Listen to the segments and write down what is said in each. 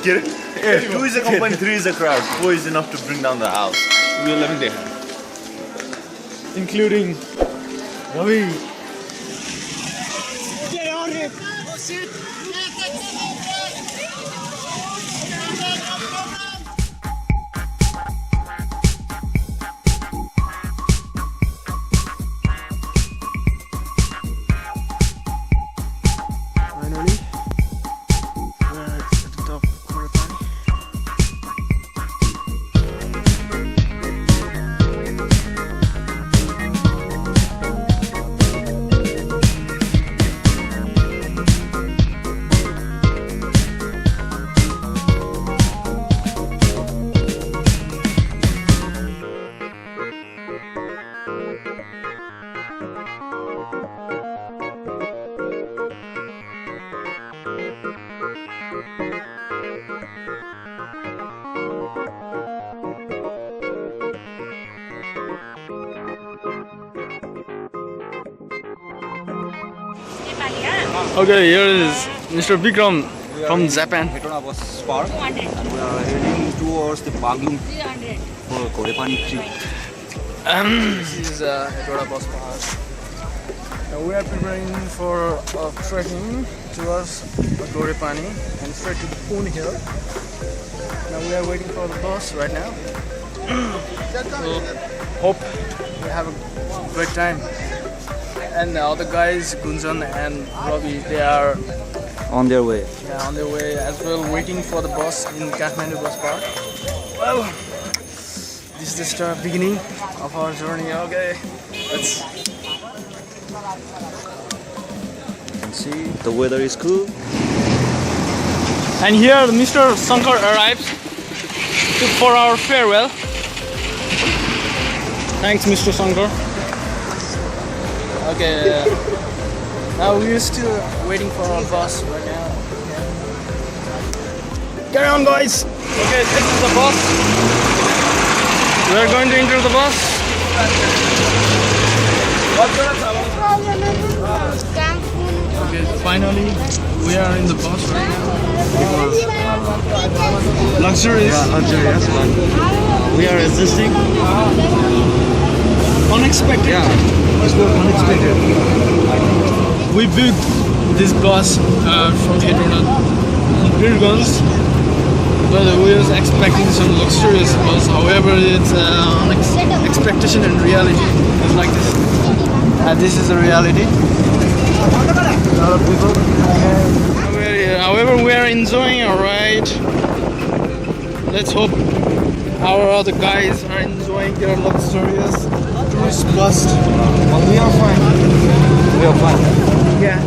Get it? Yeah, 2 is a company, 3 is a crowd. 4 is enough to bring down the house. We are living there. Including Ravi. Get on it! Oh shit! Finally, we're at the top of Ghorepani. Okay, here is Mr. Vikram from Japan. And we are heading towards the Baglu for Ghorepani trip. This is Hetauda bus pass. Now we are preparing for trekking towards Ghorepani and straight to the Poon hill. Now we are waiting for the bus right now. So hope we have a great time. And the other guys, Gunjan and Ravi, they are On their way. on their way as well, waiting for the bus in Kathmandu bus park. Well, this is the beginning of our journey. Okay, let's. You can see the weather is cool. And here, Mr. Shankar arrives for our farewell. Thanks, Mr. Shankar. Okay, now we're still waiting for our bus right now. Carry on, guys. Okay, this is the bus. We're going to enter the bus. Okay, finally we are in the bus right now. Luxurious. Yeah, luxurious one. We are resisting. Unexpected. Yeah, it's not unexpected. We booked this bus from Hetauda in Birgans, but we was expecting some luxurious bus. However, it's expectation and reality. It's like this. This is the reality. A lot of people. However, we are enjoying our ride. Let's hope our other guys are enjoying their luxurious tourist bus. Well, we are fine. We are fine. Yeah.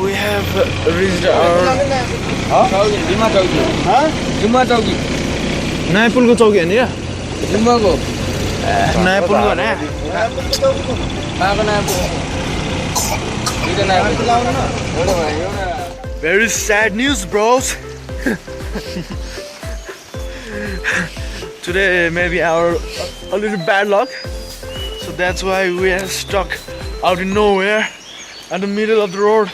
We have reached our Nepal चौकी हैन या Zimbabwe. Nepal भने Very sad news, bros. Today maybe a little bad luck, so that's why we are stuck out in nowhere at the middle of the road,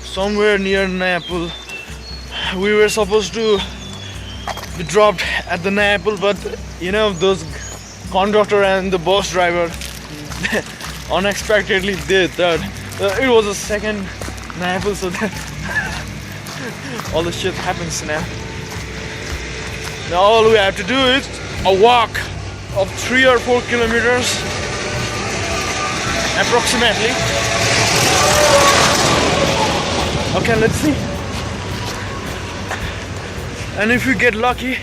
somewhere near Nepal. We were supposed to be dropped at the Nepal, but you know, those conductor and the bus driver unexpectedly did that. It was a second Nepal, so that all the shit happens now. Now all we have to do is a walk of 3 or 4 kilometers approximately. Okay, let's see. And if we get lucky,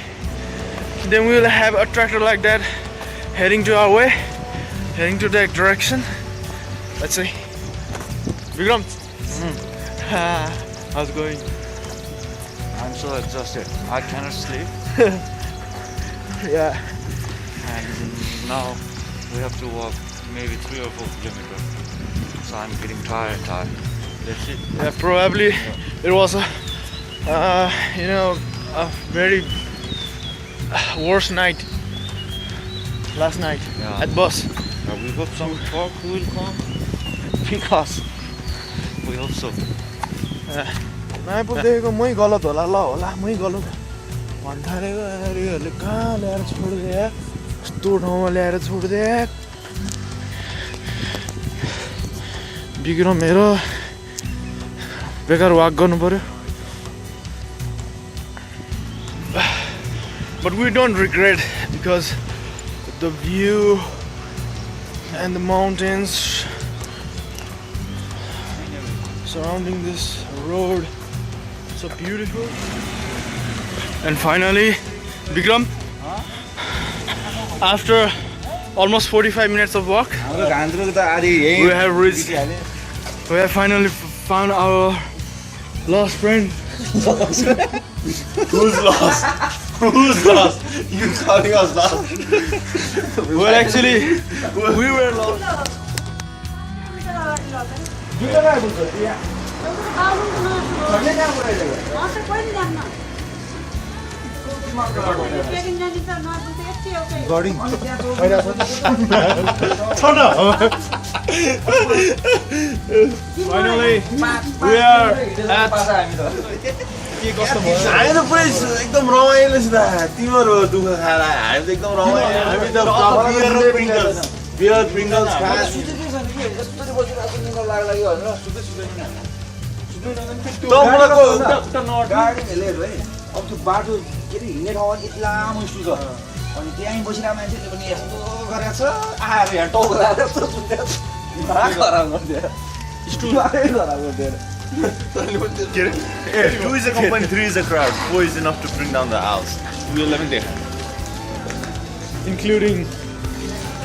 then we'll have a tractor like that heading to our way, heading to that direction. Let's see. Vikram, how's it going? I'm so exhausted. I cannot sleep. Yeah. And now we have to walk maybe 3 or 4 kilometers. So I'm getting tired. Let's see. Yeah, probably it was a, you know, a very worst night last night Yeah. at bus. We hope some torque will come because we hope so. नआइपुग्देको मै गलत होला मै गलत भन्ठारेको यारीहरूले कहाँ ल्याएर छोडिदिए यस्तो ठाउँमा ल्याएर छोडिदिए बिग्रो मेरो बेकार वाक गर्नु पर्यो but we don't regret because the view and the mountains surrounding this road so beautiful. And finally, Bikram, after almost 45 minutes of walk, we have finally found our lost friend. Who's lost? Who's lost? You calling us lost? Well, actually, we were lost. Finally, we are at हामी त पुरै एकदम रमाइलो छ त तिम्रो दुःख खाएर हामी त एकदम रमाइलो हामी त बियर प्रिङ्गल्स खाएर अब त्यो बाटो के अरे हिँड्ने ठाउँ यति लामो स्टु छ अनि त्यहीँ बसिरहेको मान्छेले पनि यस्तो गरेको छ आएर यहाँ टाउको लगाएर यस्तो सुतेको छ खराब गरिदिएर Two is a company, three is a crowd, four is enough to bring down the house. We are living there. including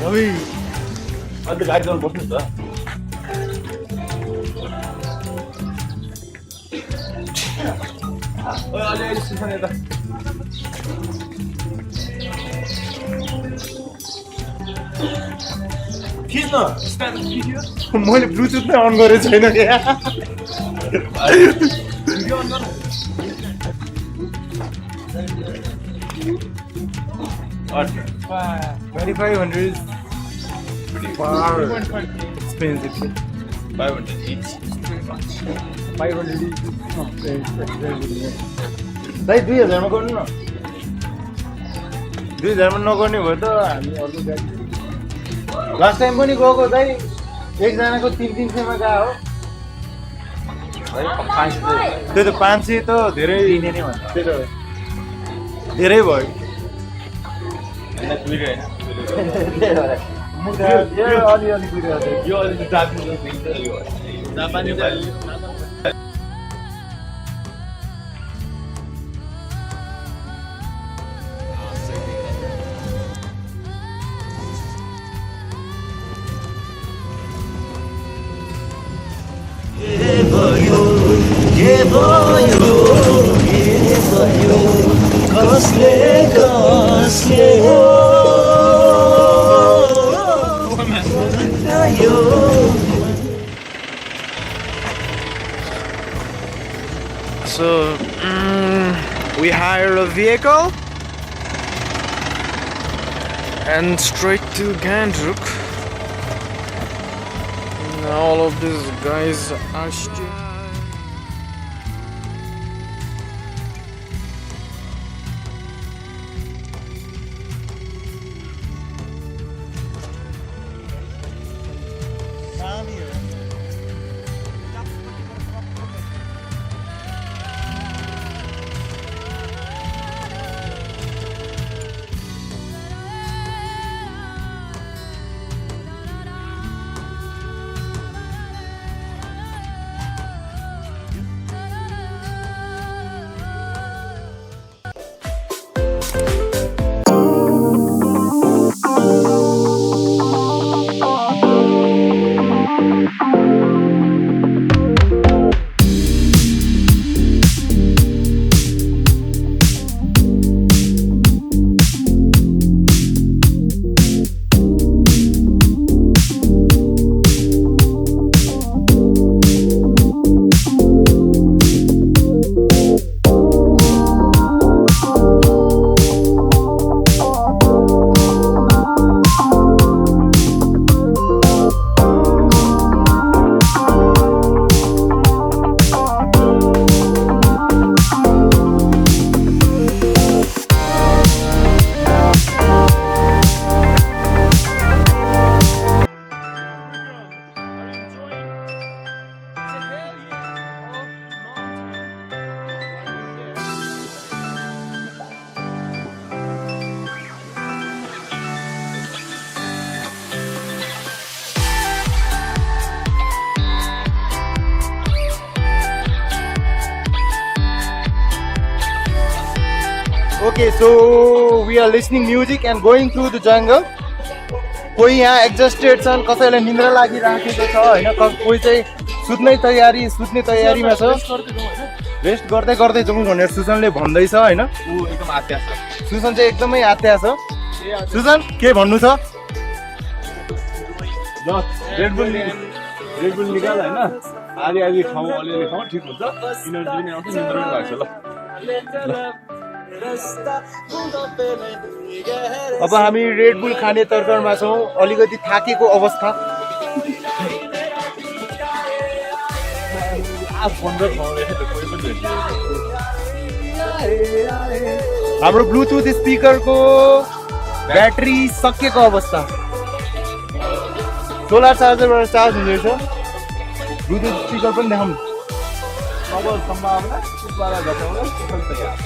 Ravi. अन्त गाडी चलाउनु बस्नु त मैले ब्लुटुथ नै अन गरेको छैन क्या What? 2500 is pretty far expensive. 500 each. 500 is दाइ 2000 मा गर्नु न 2000 मा नगर्ने भयो त हामी अर्को गाडी लास्ट टाइम पनि गएको दाइ एकजनाको 300 मा गयो हो त्यो त 500 त धेरै दिने नै भन्छ त्यही त धेरै भयो हैन कुइरे हैन यो अलि कुरिरहेको यो अलि जाति दिन्छ यो जापानी So we hired a vehicle and straight to Gandruk. And all of these guys are still. Okay, so we are listening music and going through the jungle. कोही यहाँ एक्जस्टेड छन्, कसैलाई निन्द्रा लागिराखेको छ होइन, कोही चाहिँ सुत्ने तयारीमा छ। रेस्ट गर्दै गर्दै जाउँ भनेर सुजनले भन्दैछ होइन। सुजन चाहिँ एकदमै आत्या छ। सुजन के भन्नु छ? रेडबुल निकाल होइन, आधी खाउँ, अलिअलि खाउँ, ठिक हुन्छ, इनर्जी पनि आउँछ, निन्द्रा पनि लाग्छ। ल अब हामी रेडबुल खाने तर्करमा छौँ, अलिकति थाकेको अवस्था। हाम्रो ब्लुटुथ स्पिकरको ब्याट्री सकिएको अवस्था। सोलर चार्जरबाट चार्ज हुँदैछ। ब्लुटुथ स्पिकर पनि देखाउँ। अब सम्भावना कुखुरालाई घटाउन कुखुरा तयार।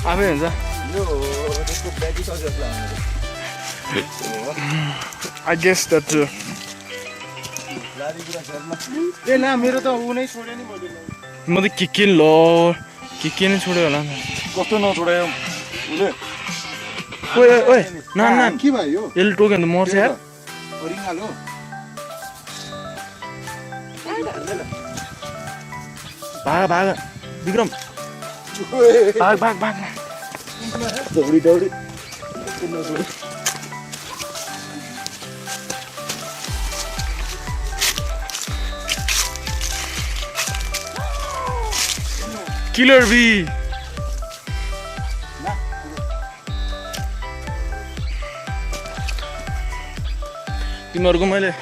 आफै हुन्छ। I guess that too. ए ना मेरो त उ नै छोड्यो नि मैले। म त के नै छोड्यो होला। कस्तो नछोडायो उले? ओए ना के भयो? यसले टोक्यो भने त मर्छ यार। ओरिङाल हो। भाग विक्रम। भाग। दौडी। Killer bee. तिमीहरुको मैले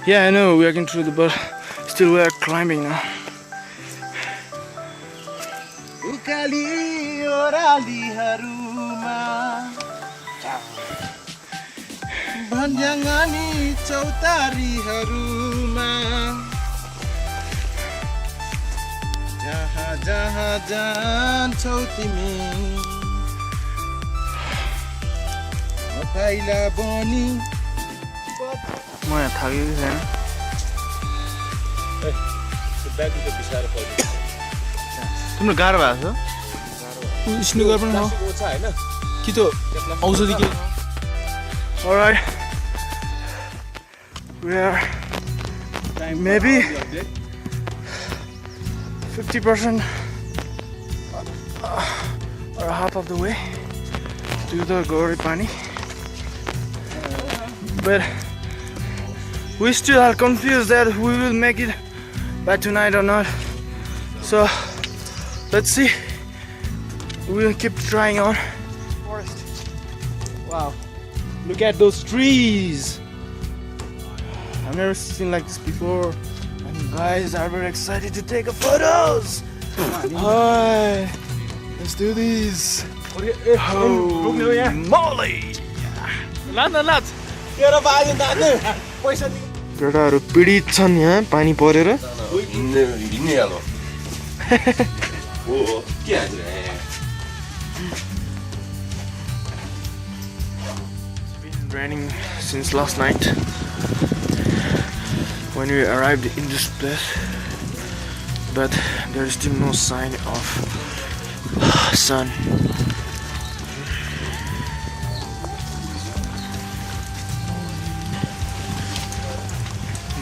Yeah, I know we are getting through the but still we are climbing now. उकाली ओरालीहरुमा भन्ज्याङनी चौतारीहरुमा जहाँ जान्छौ तिमी अकाइला बनी म यहाँ थाकेको छैन। तिम्रो गाह्रो भएको छ स्नुकर पनि कि त औषधि के? Alright, we are maybe 50% or half of the way to the Ghorepani, but we still are confused that we will make it by tonight or not. So let's see. We'll keep trying on. Forest. Wow, look at those trees. I've never seen like this before, and guys are very excited to take photos. Hi, let's do this. Holy moly! केटाहरु पीडित छन् यहाँ पानी परेर। हिँड्ने हालो ओ के हान्छ It's been raining since last night when we arrived in this place, but there is still no sign of sun.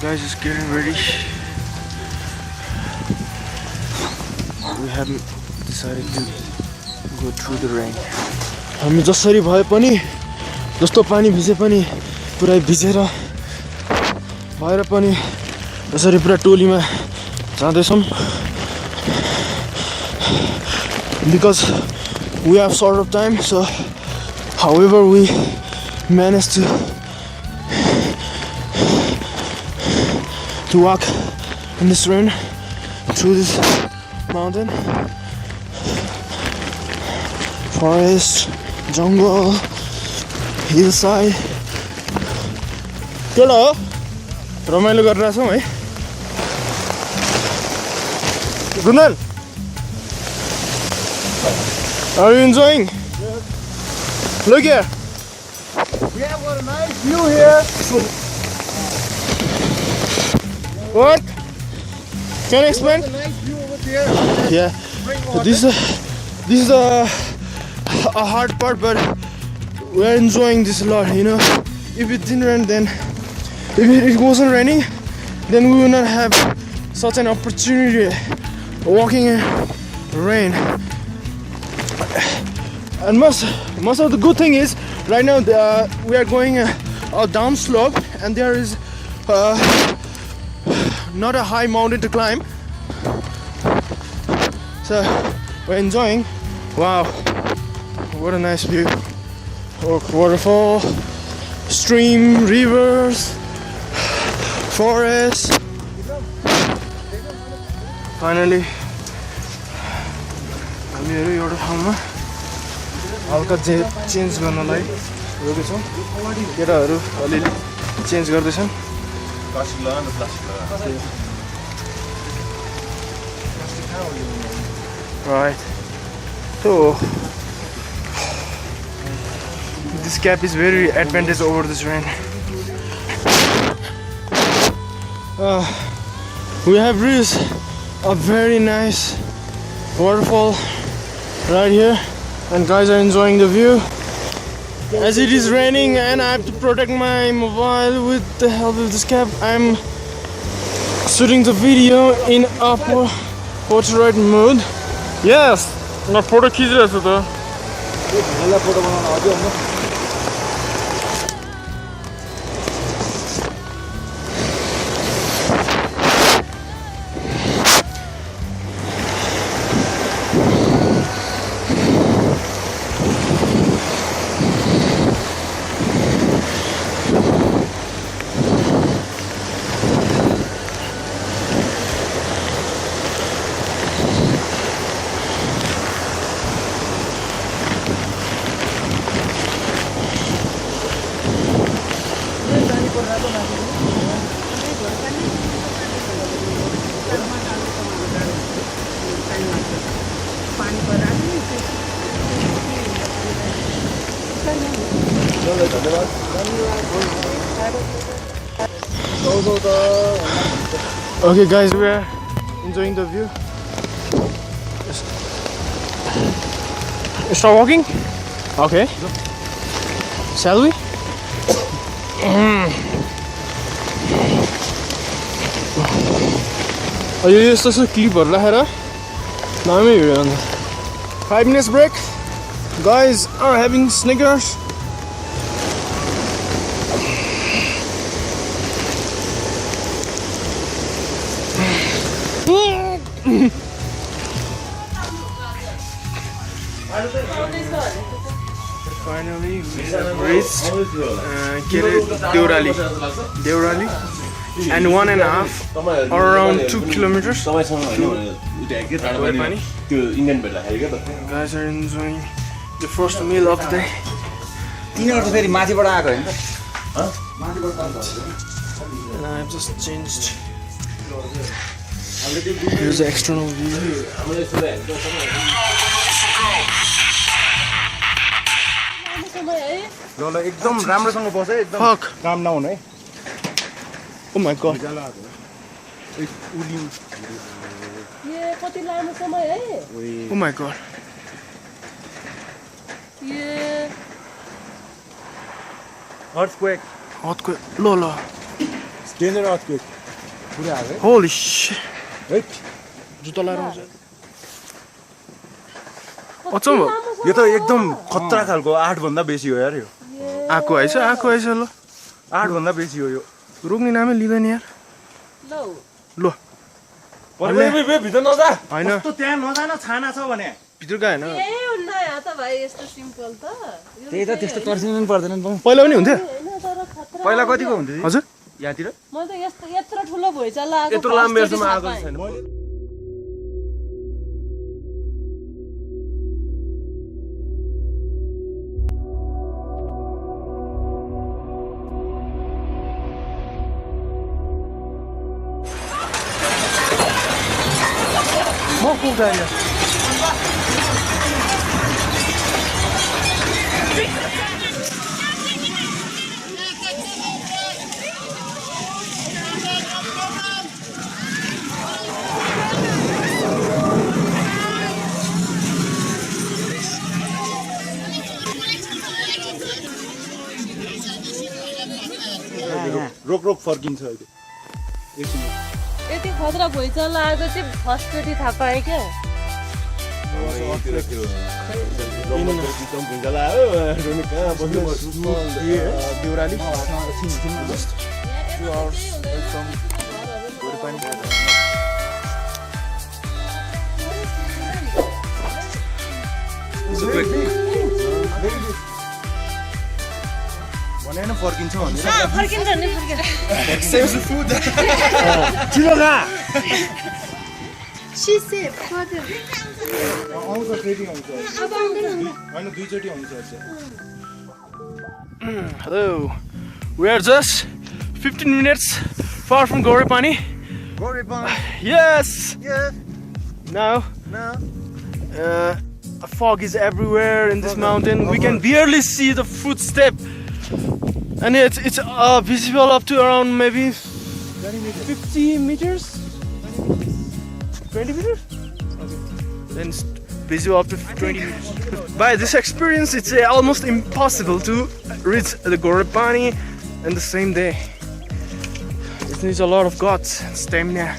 Guys, just getting ready. We haven't decided to go through the rain. हामी जसरी भए पनि जस्तो पानी भिजे पनि पुरै भिजेर भएर पनि यसरी पुरा टोलीमा जाँदैछौँ because we have sort of time. So however we managed to walk in this rain through this mountain, forest, jungle, hillside, केटा हो रमाइलो गरिरहेको छौँ है गुनल Are you enjoying? Look here. We have got a nice view here. What? Can you explain? A nice view over there. Yeah. This is a hard part, but we are enjoying this a lot. You know, if it didn't rain, then if it wasn't raining, then we would not have such an opportunity walking in rain. And most of the good thing is right now we are going a down slope, and there is not a high mountain to climb, so we're enjoying. Wow, what a nice view. Waterfall, stream, rivers, forest. Finally हामीहरू एउटा ठाउँमा हल्का change गर्नलाई रोकेछौँ केटाहरू अलिअलि change गर्दैछन् Right. So this cap is very advantageous over this rain. We have reached a very nice waterfall right here, and guys are enjoying the view. As it is raining and I have to protect my mobile with the help of this cap, I'm shooting the video in a portrait mode. Yes, my photo खिचिरहेछु त photo बनाउन अझै आउनु Okay guys, we are enjoying the view. Start walking? Okay. Shall we? यो यस्तो यस्तो क्लिपहरु राखेर दामी video हुन्छ 5 minutes break. Guys are having Snickers. Finally we have reached Deurali, and 1.5 or around 2 kilometers to Ghorepani. Guys are enjoying the first meal of the day. तिनीहरु त फेरि माथिबाट आएको हैन And I have just changed. Here's the external view. ल एकदम राम्रोसँग बस है एकदम Fuck. काम नहुन है Oh my god. ये कति लामो समय है Oh my god. ये अर्थक्वेक Earthquake. Lola. स्टेनर अर्थक्वेक पुरै आयो है Holy shit. है जुत्ता लाएर आउँछ. अचम्म यो त एकदम खतरा खालको 8 भन्दा बेसी हो यार यो आएको आइछ ल 8 भन्दा बेसी हो यो रोक्ने नामै लिँदैन यार लौ ल भित्र नजा हैन कस्तो त्यहाँ नजान छाना छ भने भित्र गएन ए हुन्न यहाँ त भाइ यस्तो सिम्पल त त्यही त त्यस्तो तर्सिनु पर्दैन नि पहिला पनि हुन्थ्यो हैन तर खतरा पहिला कतिको हुन्थ्यो हजुर यहाँतिर म त यत्रो ठुलो भुइँचालो आएको यत्रो लामो बेरसम्म आएको छैन cool area. रोक फर्किन्छ अहिले एकछिन यति खतरा भुइँचालो आएको चाहिँ फर्स्टचोटि थाहा पाएँ क्या भुइँचालो आयो कहाँ बस्नु देउराली 2 hours from Ghorepani. भनेन फर्किन्छ भने फर्किन्छ नि फर्किन्छ saves the food. चिलो कहाँ She said further आउँछ ट्रेडिङ आउँछ अब आउँदैन हैन दुईचोटी आउँछ Hello. We are just 15 minutes far from Ghorepani. Ghorepani. Yes. Yeah. Now Now. a fog is everywhere in this mountain. We can barely see the footstep, and it's visible up to around maybe 50 meters. 20 meters. Okay. Then it's visible up to 20 meters. By this experience, it's almost impossible to reach the Ghorepani in the same day. It needs a lot of guts and stamina.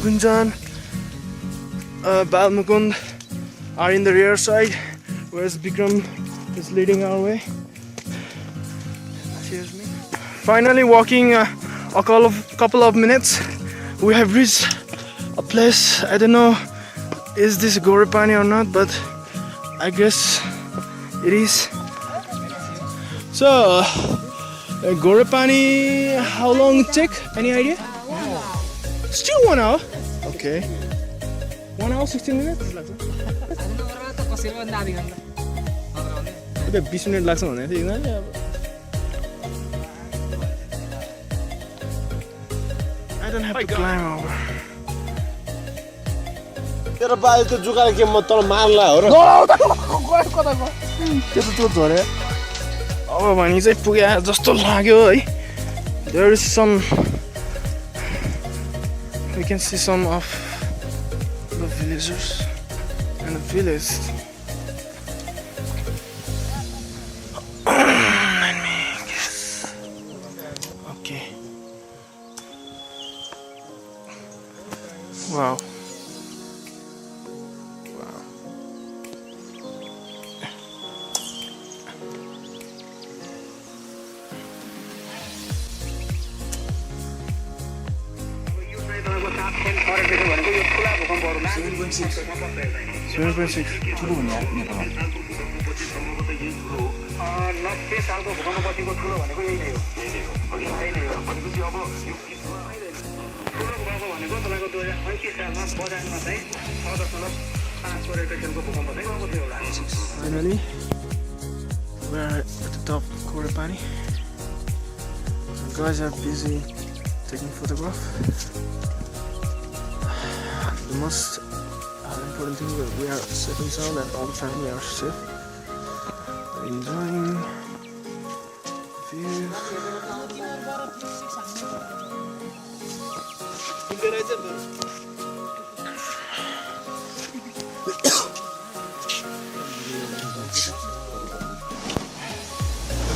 Gunjan, Balmukund are in the rear side, whereas Bikram is leading our way. Cheers, me. Finally, walking a couple of minutes, we have reached a place. I don't know, is this Ghorepani or not, but I guess it is. So, Ghorepani, how long it take? Any idea? Still 1 hour. Okay. 1 hour 16 minutes. 20 minutes लाग्छ भने थियो हैन अब I don't have to climb over. तेरो बाजे त्यो जुगाले के म तल मार्ला हो र त्यो त त्यो झरे अब भनी चाहिँ पुगे जस्तो लाग्यो है. There is some, we can see some of the villagers and the village. Let me guess. Okay. Wow. Finally, we're at the top of Ghorepani. The guys are busy taking photograph. The most important thing is that we are safe and sound and all the family are safe. We're enjoying the view.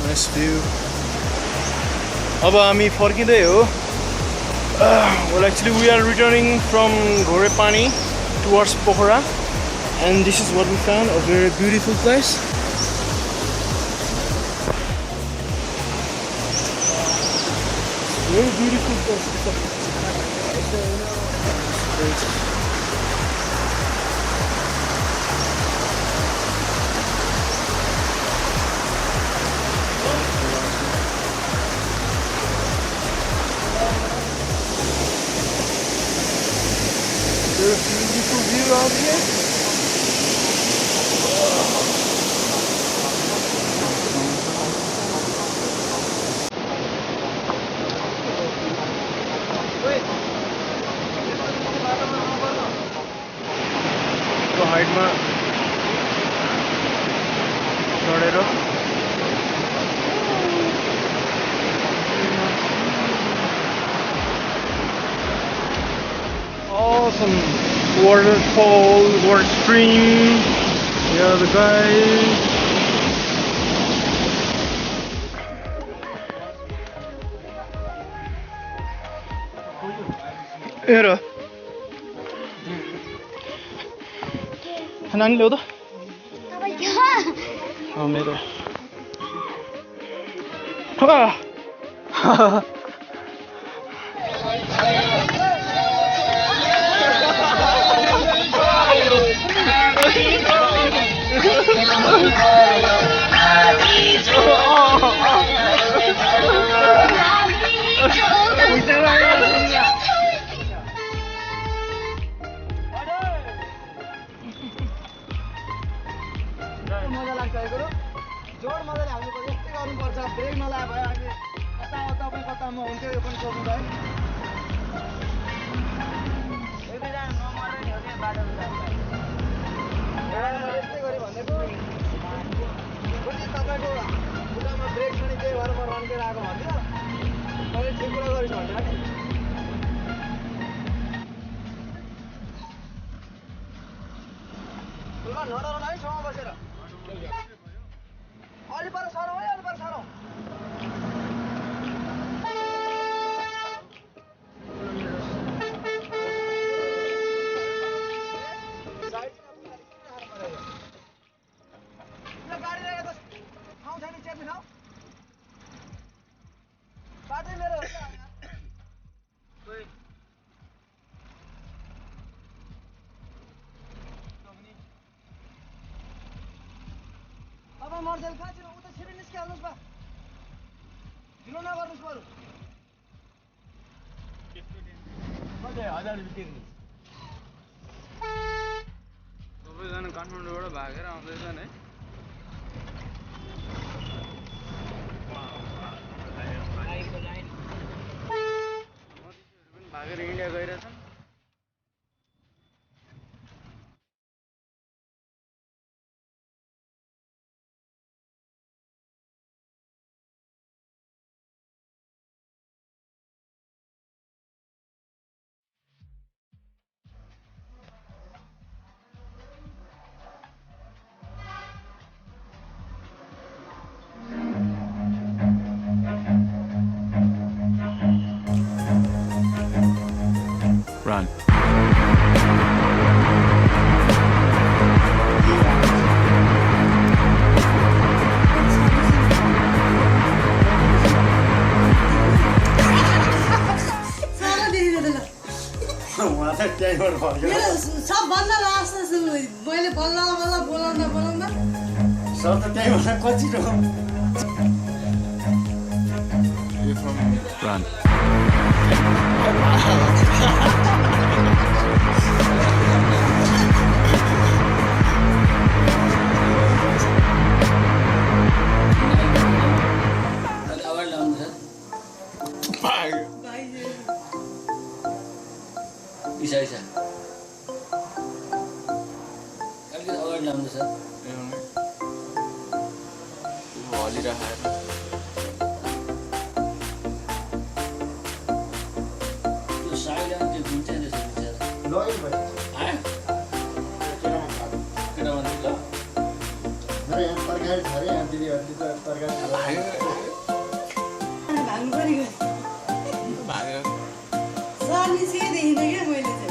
Nice view. अब हामी फर्किँदै हो. Well, actually we are returning from Ghorepani towards Pokhara, and this is what we found, a very beautiful place. Very beautiful place. Great. There's a beautiful view out here. साइडमा चढेर awesome waterfall, water stream. Yeah, the guys. हेर नानी ल्याउ त मेरो मजा लाग्छ है गुरु जोड मजाले हाल्नु पर्छ यस्तै गर्नुपर्छ ब्रेक नलाए भयो अनि कता तपाईँ कतामा हुन्थ्यो यो पनि सोच्नु भयो यस्तै गरी भनेको फेरि तपाईँको खुट्टामा ब्रेक पनि त्यही भएर म रन्केर आएको भन्दिनँ तपाईँले ठिक कुरा गरिस् भन्दा नि नडराउनु है ठाउँमा बसेर अलि पर सरौँ है अलि पर सरौँ गाडी राखेको त ठाउँ छैन चेप्ने ठाउँ बाटै मेरो हो तपाईँ मर्जेल कहाँ छिरो उता छिटो निस्किहाल्नुहोस् बा ढिलो नगर्नुहोस् बरु सबैजना काठमाडौँबाट भागेर आउँदैछन् है भागेर इन्डिया गइरहेछन् Run. सबभन्दा लास्ट मैले बोलाउँदा सर त त्यही भन्दा कचिरो Run. Isa. Kan kita awal dalam tu sah. Wali rahat. Tu saya yang dia bunyi ada sebentar. लय भाइ Ah? Kenapa ni lah? अरे यहाँ तरकारी छ अरे यहाँ दिदीहरूले त तरकारी भाग्नु पऱ्यो भाग्यो सर निस्केदेखि क्या मैले चाहिँ